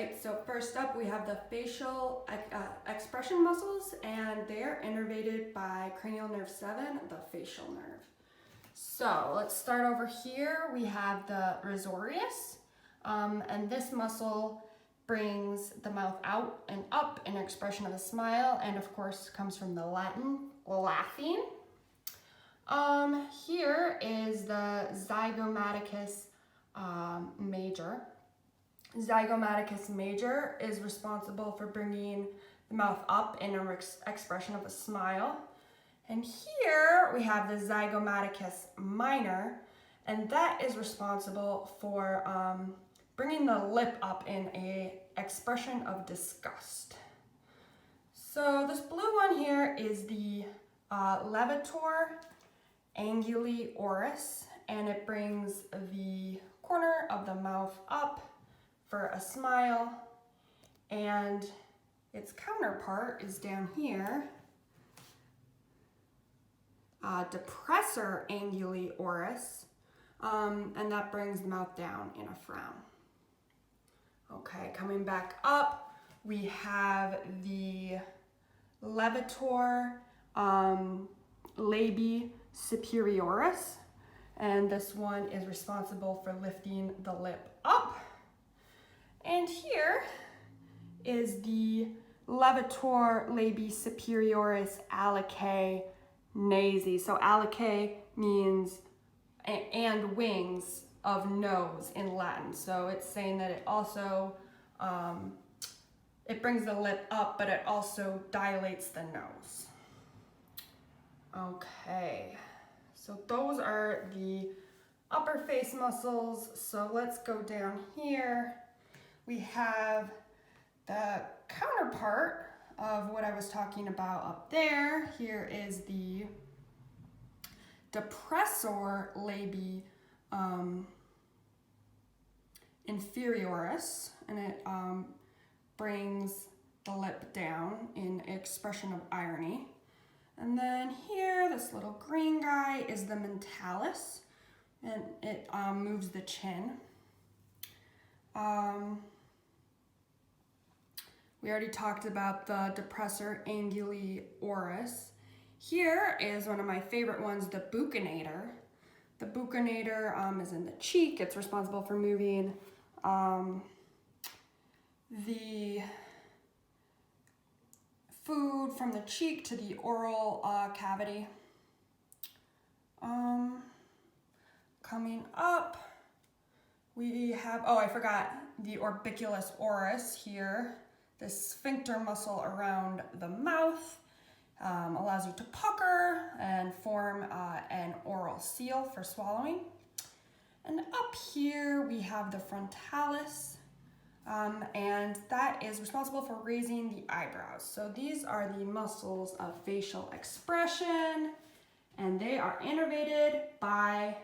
right, so first up we have the facial expression muscles, and they're innervated by cranial nerve 7, the facial nerve. So let's start over here. We have the risorius, and this muscle brings the mouth out and up in expression of a smile, and of course comes from the Latin laughing. Here is the zygomaticus major. Zygomaticus major is responsible for bringing the mouth up in an expression of a smile. And here we have the zygomaticus minor, and that is responsible for bringing the lip up in an expression of disgust. So this blue one here is the levator anguli oris, and it brings the corner of the mouth up for a smile, and its counterpart is down here, depressor anguli oris, and that brings the mouth down in a frown. Okay, coming back up, we have the levator labii superioris, and this one is responsible for lifting the lip up. And here is the levator labii superioris alacae nasi. So alacae means and wings of nose in Latin. So it's saying that it also, it brings the lip up, but it also dilates the nose. Okay, so those are the upper face muscles. So let's go down here. We have the counterpart of what I was talking about up there. Here is the depressor labii inferioris, and it brings the lip down in expression of irony. And then here, this little green guy is the mentalis, and it moves the chin. We already talked about the depressor anguli oris. Here is one of my favorite ones, the buccinator. The buccinator is in the cheek. It's responsible for moving the food from the cheek to the oral cavity. Coming up, we have, oh, I forgot the orbiculus oris here. The sphincter muscle around the mouth allows you to pucker and form an oral seal for swallowing. And up here we have the frontalis, and that is responsible for raising the eyebrows. So these are the muscles of facial expression, and they are innervated by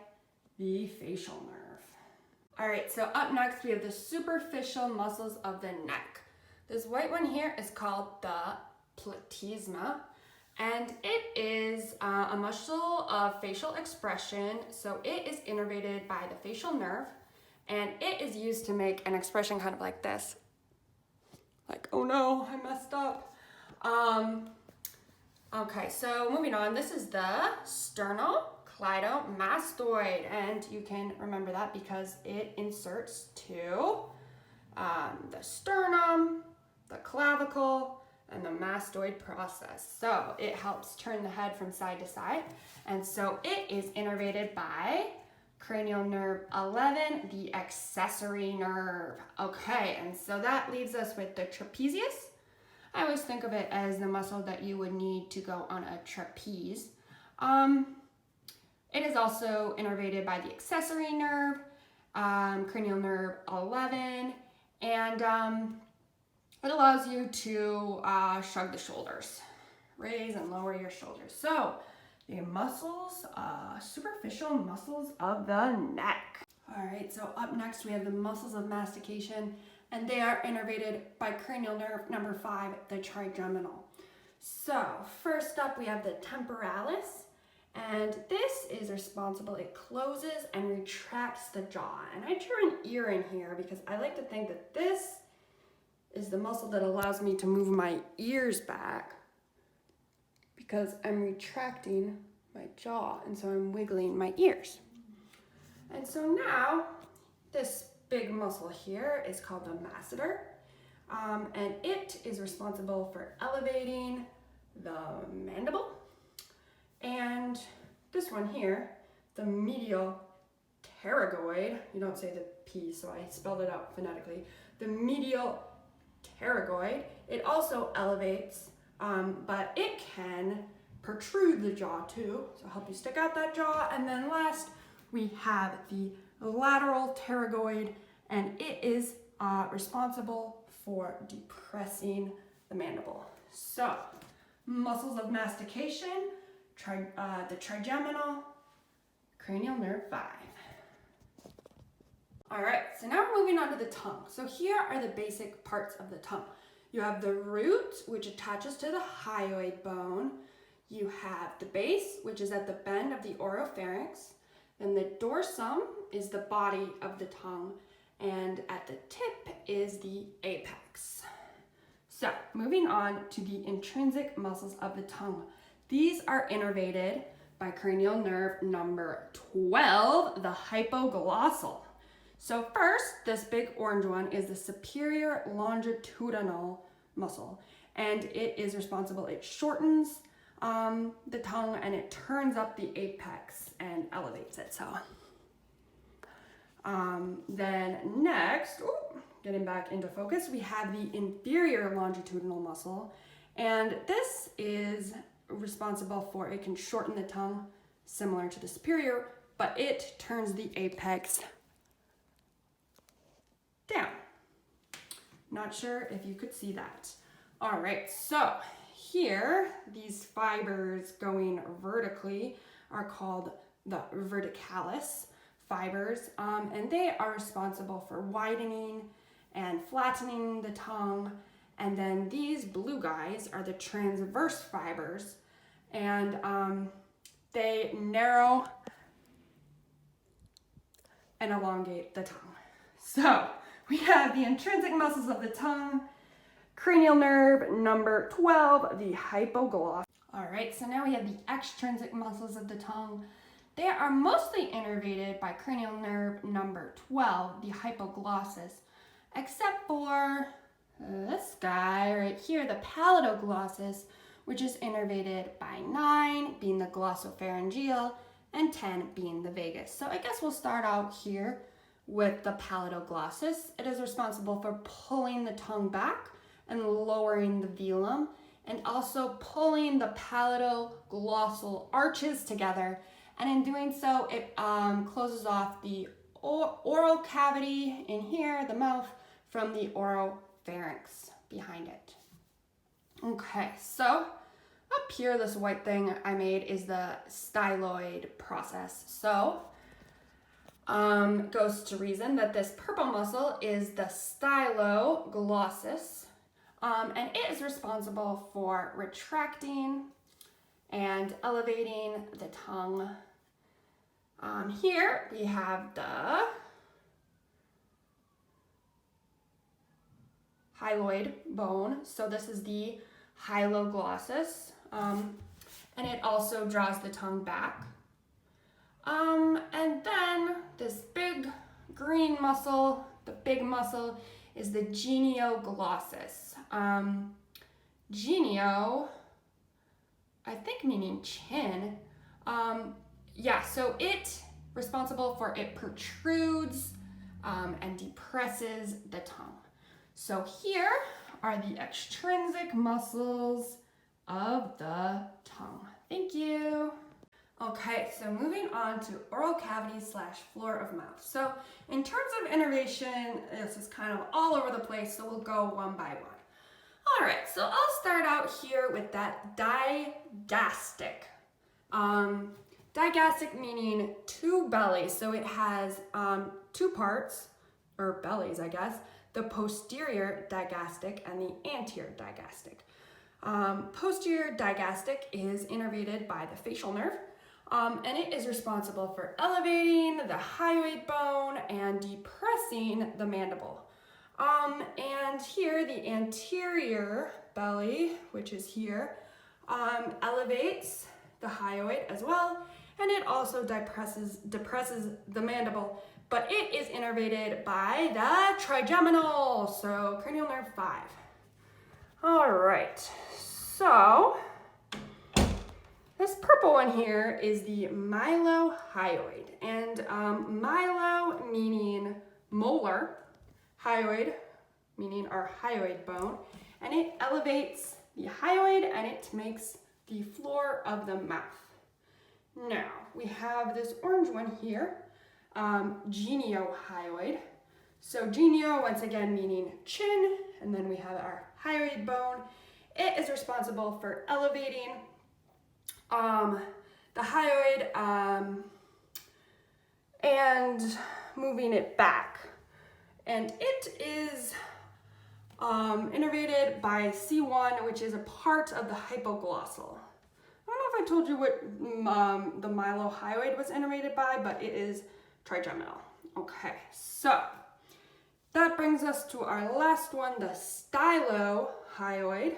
the facial nerve. All right, so up next we have the superficial muscles of the neck. This white one here is called the platysma, and it is a muscle of facial expression. So it is innervated by the facial nerve, and it is used to make an expression kind of like this. Like, oh no, I messed up. Okay, so moving on, this is the sternocleidomastoid, and you can remember that because it inserts to the sternum, the clavicle, and the mastoid process. So it helps turn the head from side to side, and so it is innervated by cranial nerve 11, the accessory nerve. Okay, and so that leaves us with the trapezius. I always think of it as the muscle that you would need to go on a trapeze. It is also innervated by the accessory nerve, cranial nerve 11, and it allows you to shrug the shoulders, raise and lower your shoulders. So the muscles, superficial muscles of the neck. All right, so up next we have the muscles of mastication, and they are innervated by cranial nerve number 5, the trigeminal. So first up we have the temporalis, and this is responsible, it closes and retracts the jaw. And I drew an ear in here because I like to think that this is the muscle that allows me to move my ears back because I'm retracting my jaw, and so I'm wiggling my ears. And so now this big muscle here is called the masseter, and it is responsible for elevating the mandible. And this one here, the medial pterygoid, you don't say the P, so I spelled it out phonetically. The medial pterygoid, it also elevates, but it can protrude the jaw too, so help you stick out that jaw. And then last, we have the lateral pterygoid, and it is responsible for depressing the mandible. So, muscles of mastication, the trigeminal, cranial nerve 5. All right, so now we're moving on to the tongue. So here are the basic parts of the tongue. You have the root, which attaches to the hyoid bone. You have the base, which is at the bend of the oropharynx. Then the dorsum is the body of the tongue, and at the tip is the apex. So, moving on to the intrinsic muscles of the tongue. These are innervated by cranial nerve number 12, the hypoglossal. So first, this big orange one is the superior longitudinal muscle, and it is responsible, it shortens the tongue and it turns up the apex and elevates it. So then next, getting back into focus, we have the inferior longitudinal muscle, and this is responsible for, it can shorten the tongue similar to the superior, but it turns the apex down. Not sure if you could see that. All right, so here, these fibers going vertically are called the verticalis fibers, and they are responsible for widening and flattening the tongue. And then these blue guys are the transverse fibers, and they narrow and elongate the tongue. So we have the intrinsic muscles of the tongue, cranial nerve number 12, the hypoglossal. All right, so now we have the extrinsic muscles of the tongue. They are mostly innervated by cranial nerve number 12, the hypoglossus, except for this guy right here, the paladoglossus, which is innervated by 9 being the glossopharyngeal and 10 being the vagus. So I guess we'll start out here with the paladoglossus. It is responsible for pulling the tongue back and lowering the velum, and also pulling the palatoglossal arches together. And in doing so, it closes off the oral cavity in here, the mouth, from the oropharynx behind it. Okay, so up here, this white thing I made is the styloid process. So goes to reason that this purple muscle is the styloglossus, and it is responsible for retracting and elevating the tongue. Here we have the hyaloid bone, so this is the hyloglossus, and it also draws the tongue back. And then this big green muscle, the big muscle, is the genioglossus. Genio, I think meaning chin. So it responsible for, it protrudes and depresses the tongue. So here are the extrinsic muscles of the tongue. Thank you. Okay, so moving on to oral cavity / floor of mouth. So in terms of innervation, this is kind of all over the place, so we'll go one by one. All right, so I'll start out here with that digastric. Digastric meaning two bellies, so it has two parts, or bellies, I guess, the posterior digastric and the anterior digastric. Posterior digastric is innervated by the facial nerve, and it is responsible for elevating the hyoid bone and depressing the mandible. And here the anterior belly, which is here, elevates the hyoid as well, and it also depresses the mandible, but it is innervated by the trigeminal, so cranial nerve 5. All right, so this purple one here is the mylohyoid, and mylo meaning molar, hyoid meaning our hyoid bone, and it elevates the hyoid and it makes the floor of the mouth. Now, we have this orange one here, geniohyoid. So genio, once again, meaning chin, and then we have our hyoid bone. It is responsible for elevating the hyoid and moving it back. And it is innervated by C1, which is a part of the hypoglossal. I don't know if I told you what the mylohyoid was innervated by, but it is trigeminal. Okay, so that brings us to our last one, the stylohyoid,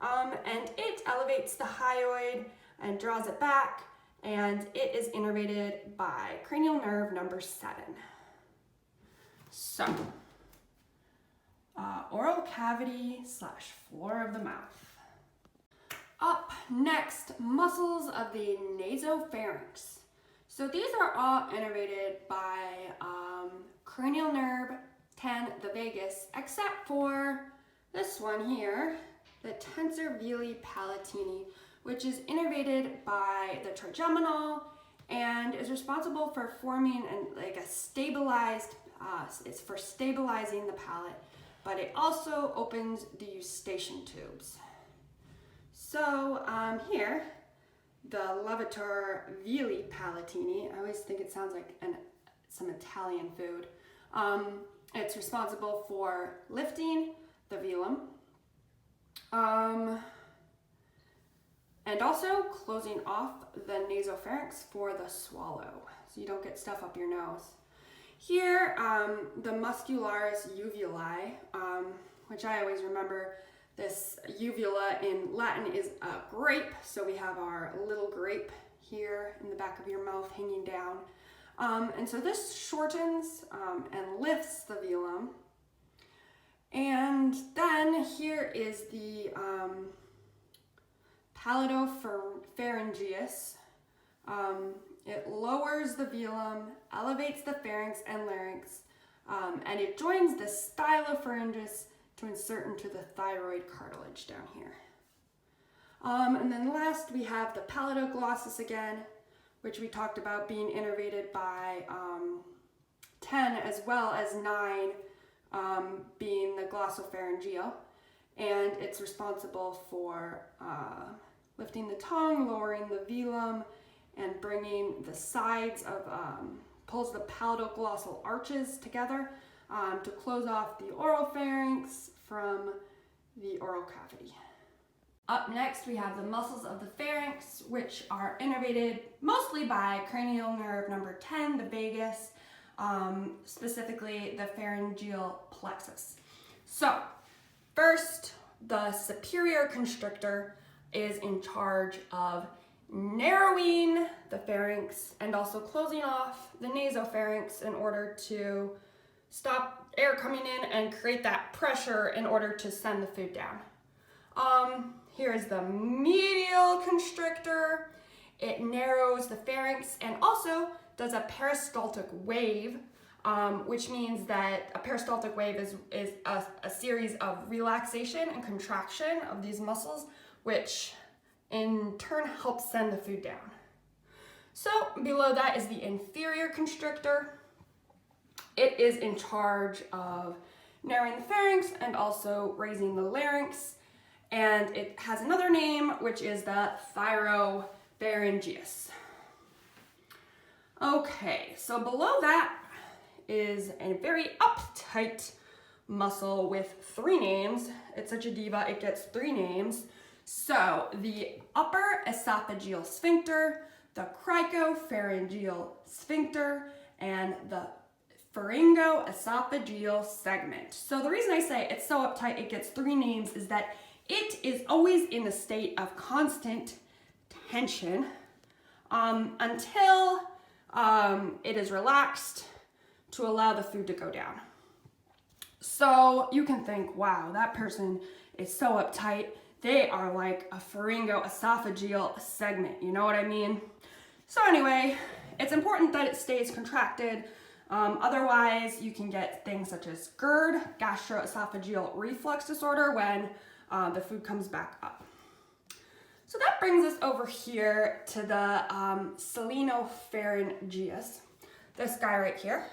and it elevates the hyoid and draws it back, and it is innervated by cranial nerve number 7. So, oral cavity / floor of the mouth. Up next, muscles of the nasopharynx. So these are all innervated by cranial nerve 10, the vagus, except for this one here, the tensor veli palatini, which is innervated by the trigeminal and is responsible for forming a stabilized, it's for stabilizing the palate, but it also opens the eustachian tubes. So here, the levator veli palatini, I always think it sounds like some Italian food. It's responsible for lifting the velum and also closing off the nasopharynx for the swallow, so you don't get stuff up your nose. Here, the muscularis uvulae, which I always remember, this uvula in Latin is a grape, so we have our little grape here in the back of your mouth hanging down. And so this shortens and lifts the velum. And then here is the palatopharyngeus. It lowers the velum, elevates the pharynx and larynx, and it joins the stylopharyngeus to insert into the thyroid cartilage down here. And then last we have the palatoglossus again, which we talked about being innervated by 10 as well as 9 being the glossopharyngeal, and it's responsible for lifting the tongue, lowering the velum, and bringing the sides of, pulls the palatoglossal arches together to close off the oropharynx from the oral cavity. Up next, we have the muscles of the pharynx, which are innervated mostly by cranial nerve number 10, the vagus, specifically the pharyngeal plexus. So, first, the superior constrictor is in charge of narrowing the pharynx and also closing off the nasopharynx in order to stop air coming in and create that pressure in order to send the food down. Here is the medial constrictor. It narrows the pharynx and also does a peristaltic wave, which means that a peristaltic wave is a series of relaxation and contraction of these muscles, which in turn helps send the food down. So below that is the inferior constrictor. It is in charge of narrowing the pharynx and also raising the larynx. And it has another name, which is the thyropharyngeus. Okay, so below that is a very uptight muscle with 3 names. It's such a diva, it gets 3 names. So the upper esophageal sphincter, the cricopharyngeal sphincter, and the pharyngoesophageal segment. So the reason I say it's so uptight it gets 3 names is that it is always in a state of constant tension until it is relaxed to allow the food to go down. So you can think, wow, that person is so uptight. They are like a pharyngoesophageal segment. You know what I mean? So anyway, it's important that it stays contracted. Otherwise, you can get things such as GERD, gastroesophageal reflux disorder, when the food comes back up. So that brings us over here to the selenopharyngeus, this guy right here.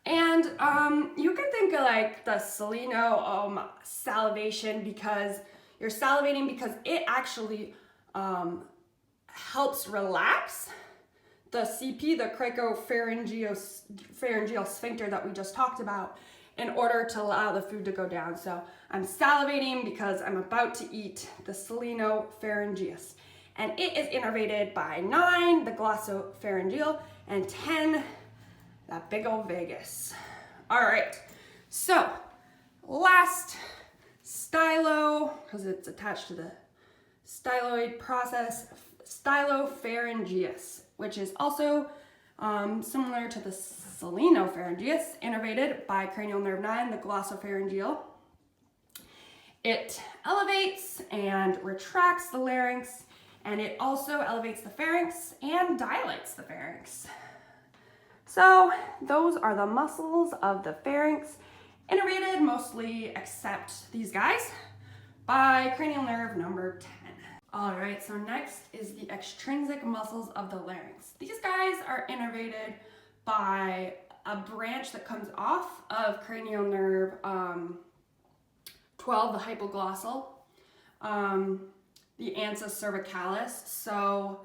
And you can think of like the seleno salivation, because you're salivating because it actually helps relax the CP, the cricopharyngeal sphincter that we just talked about, in order to allow the food to go down. So I'm salivating because I'm about to eat the selenopharyngeus. And it is innervated by 9, the glossopharyngeal, and 10, that big old vagus. All right, so last stylo, because it's attached to the styloid process, stylopharyngeus, which is also similar to the selenopharyngeus, innervated by cranial nerve 9, the glossopharyngeal. It elevates and retracts the larynx, and it also elevates the pharynx and dilates the pharynx. So those are the muscles of the pharynx, innervated mostly, except these guys, by cranial nerve number 10. All right, so next is the extrinsic muscles of the larynx. These guys are innervated by a branch that comes off of cranial nerve 12, the hypoglossal, the ansa cervicalis. So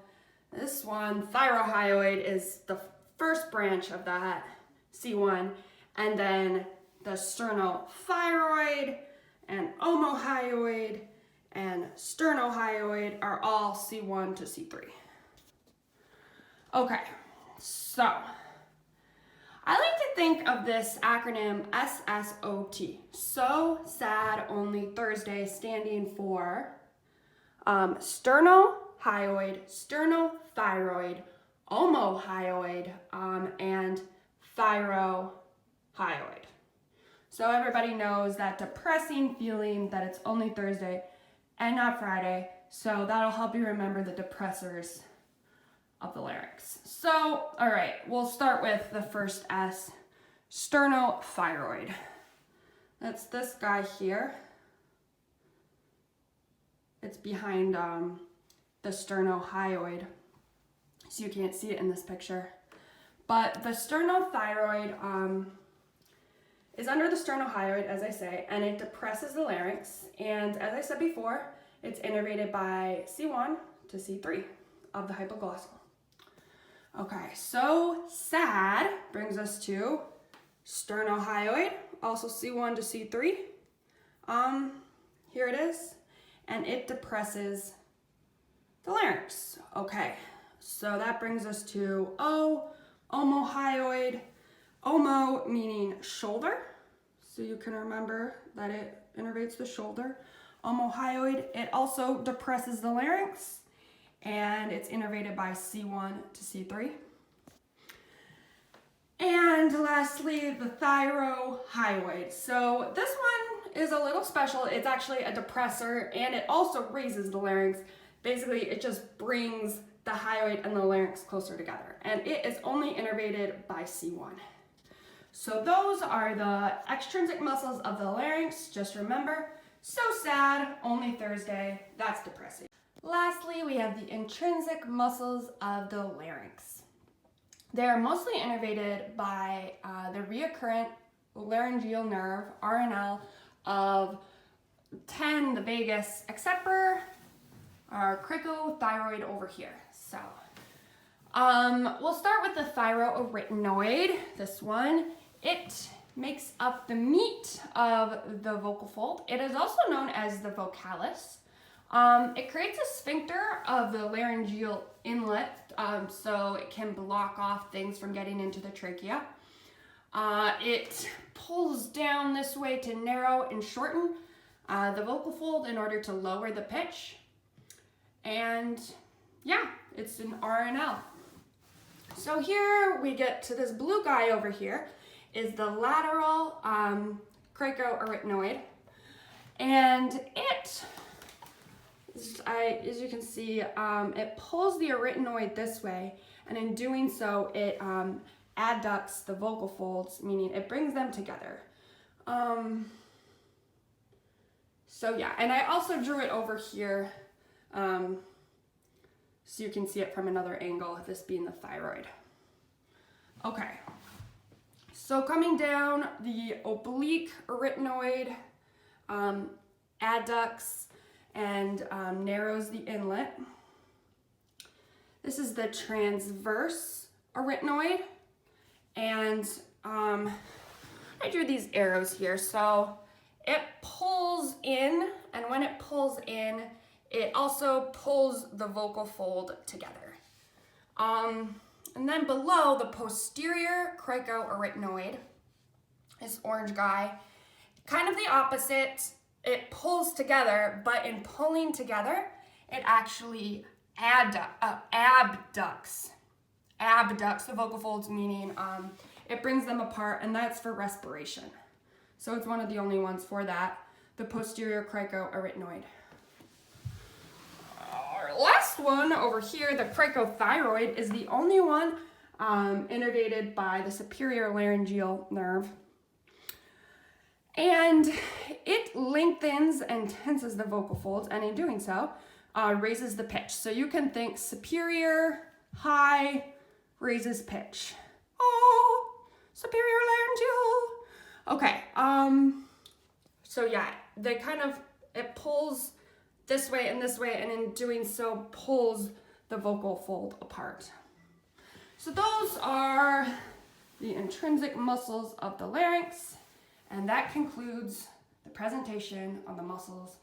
this one, thyrohyoid, is the first branch of that, C1, and then the sternothyroid and omohyoid and sternohyoid are all C1 to C3. Okay, so I like to think of this acronym SSOT, So Sad Only Thursday, standing for sternohyoid, sternothyroid, omohyoid, and thyrohyoid. So everybody knows that depressing feeling that it's only Thursday and not Friday. So that'll help you remember the depressors of the larynx. So, all right, we'll start with the first S, sternothyroid. That's this guy here. It's behind the sternohyoid, so you can't see it in this picture. But the sternothyroid is under the sternohyoid, as I say, and it depresses the larynx. And as I said before, it's innervated by C1 to C3 of the hypoglossal. Okay, so SAD brings us to sternohyoid, also C1 to C3. Here it is, and it depresses the larynx. Okay, so that brings us to O, omohyoid. Omo meaning shoulder, so you can remember that it innervates the shoulder. Omohyoid, it also depresses the larynx, and it's innervated by C1 to C3. And lastly, the thyrohyoid. So this one is a little special. It's actually a depressor, and it also raises the larynx. Basically, it just brings the hyoid and the larynx closer together, and it is only innervated by C1. So those are the extrinsic muscles of the larynx. Just remember, so sad, only Thursday, that's depressing. Lastly, we have the intrinsic muscles of the larynx. They are mostly innervated by the recurrent laryngeal nerve, RNL, of 10, the vagus, except for our cricothyroid over here. So we'll start with the thyroarytenoid, this one. It makes up the meat of the vocal fold. It is also known as the vocalis. It creates a sphincter of the laryngeal inlet, so it can block off things from getting into the trachea. It pulls down this way to narrow and shorten the vocal fold in order to lower the pitch. And yeah, it's an RNL. So here we get to this blue guy over here is the lateral cricoarytenoid. And it, as you can see, it pulls the arytenoid this way, and in doing so, it adducts the vocal folds, meaning it brings them together. So yeah, and I also drew it over here so you can see it from another angle, this being the thyroid. Okay, so coming down, the oblique arytenoid adducts and narrows the inlet. This is the transverse arytenoid, and I drew these arrows here. So it pulls in, and when it pulls in, it also pulls the vocal fold together. And then below, the posterior cricoarytenoid, this orange guy, kind of the opposite. It pulls together, but in pulling together, it actually abducts the vocal folds, meaning it brings them apart, and that's for respiration. So it's one of the only ones for that, the posterior cricoarytenoid. Our last one over here, the cricothyroid, is the only one innervated by the superior laryngeal nerve. And it lengthens and tenses the vocal folds, and in doing so, raises the pitch. So you can think superior, high, raises pitch. Oh, superior laryngeal. Okay, so yeah, it pulls this way, and in doing so, pulls the vocal fold apart. So those are the intrinsic muscles of the larynx, and that concludes the presentation on the muscles